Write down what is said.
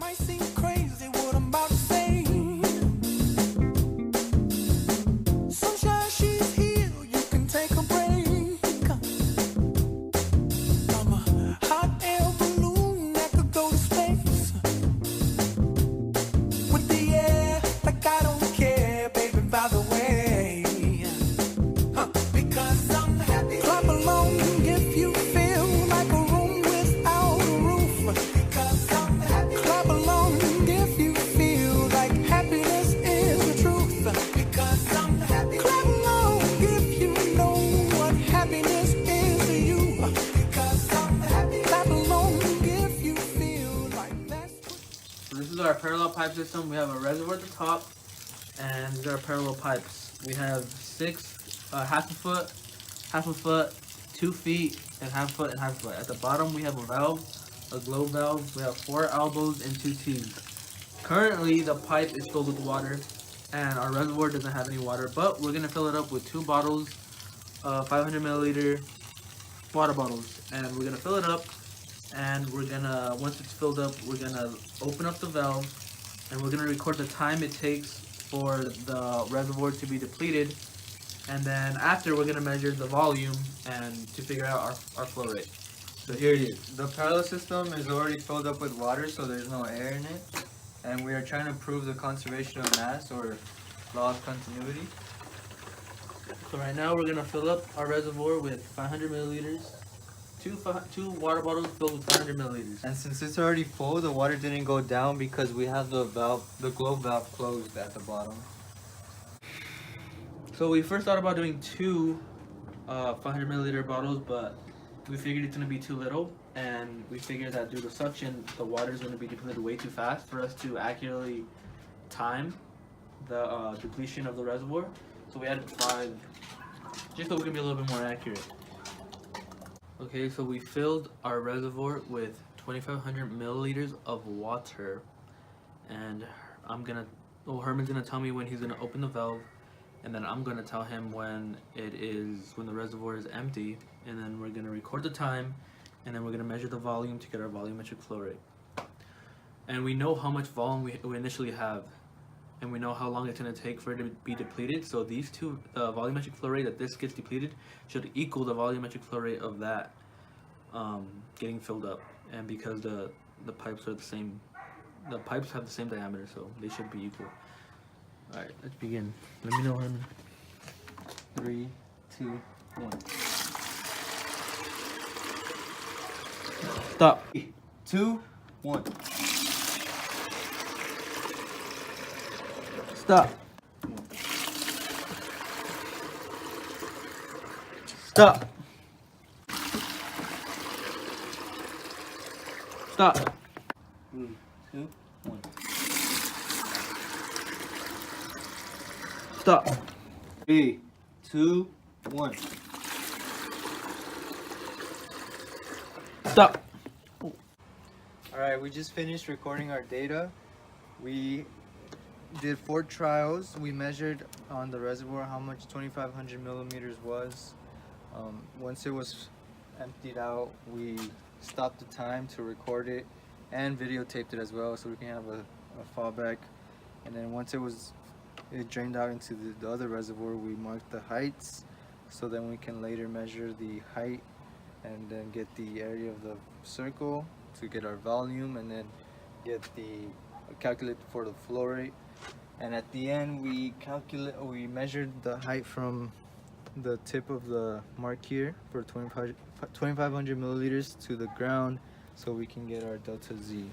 Might seem crazy what I'm about to say. Sunshine, she's here, you can take a break. I'm a hot air balloon that could go to space. With the air, like I don't care, baby, by the way. Because I'm happy. Clap along if you feel like a room without a roof. Because I'm happy. Clap along if you feel like happiness is the truth. Because I'm happy. Clap along if you know what happiness is to you. Because I'm happy. Clap along if you feel like that's what. So this is our parallel pipe system. We have a reservoir at the top, and these are our parallel pipes. We have six, half a foot, 2 feet, and half a foot and half a foot. At the bottom, we have a valve, a glow valve. We have 4 elbows and 2 T's. Currently, the pipe is filled with water, and our reservoir doesn't have any water, but we're gonna fill it up with 2 bottles, 500 milliliter water bottles, and we're gonna fill it up. And we're gonna, once it's filled up, we're gonna open up the valve, and we're gonna record the time it takes for the reservoir to be depleted. And then after, we're gonna measure the volume and to figure out our flow rate. So here it is. The parallel system is already filled up with water, so there's no air in it. And we are trying to prove the conservation of mass, or law of continuity. So right now, we're gonna fill up our reservoir with 500 milliliters. Two water bottles filled with 500 milliliters. And since it's already full, the water didn't go down because we have the glow valve closed at the bottom. So we first thought about doing 2 500 milliliter bottles, but we figured it's gonna be too little, and we figured that due to suction, the water is gonna be depleted way too fast for us to accurately time the depletion of the reservoir. So we added 5, just so we can be a little bit more accurate. Okay, so we filled our reservoir with 2,500 milliliters of water, and Herman's gonna tell me when he's gonna open the valve, and then I'm gonna tell him when the reservoir is empty, and then we're gonna record the time, and then we're gonna measure the volume to get our volumetric flow rate. And we know how much volume we initially have, and we know how long it's gonna take for it to be depleted. So these two, the volumetric flow rate that this gets depleted should equal the volumetric flow rate of that getting filled up. And because the pipes are the same, the pipes have the same diameter, so they should be equal. All right, let's begin. Let me know, Herman. 3, 2, 1. Stop. 2, 1. Stop. Stop. Stop. 3, 2, 1. Stop. 3, 2, 1. Stop. Alright, we just finished recording our data. We did 4 trials. We measured on the reservoir how much 2,500 millimeters was. Once it was emptied out, we stopped the time to record it and videotaped it as well, so we can have a fallback. And then once it drained out into the other reservoir, we marked the heights, so then we can later measure the height and then get the area of the circle to get our volume, and then get the calculate for the flow rate. And at the end, we measured the height from the tip of the mark here for 2,500 milliliters to the ground, so we can get our delta Z.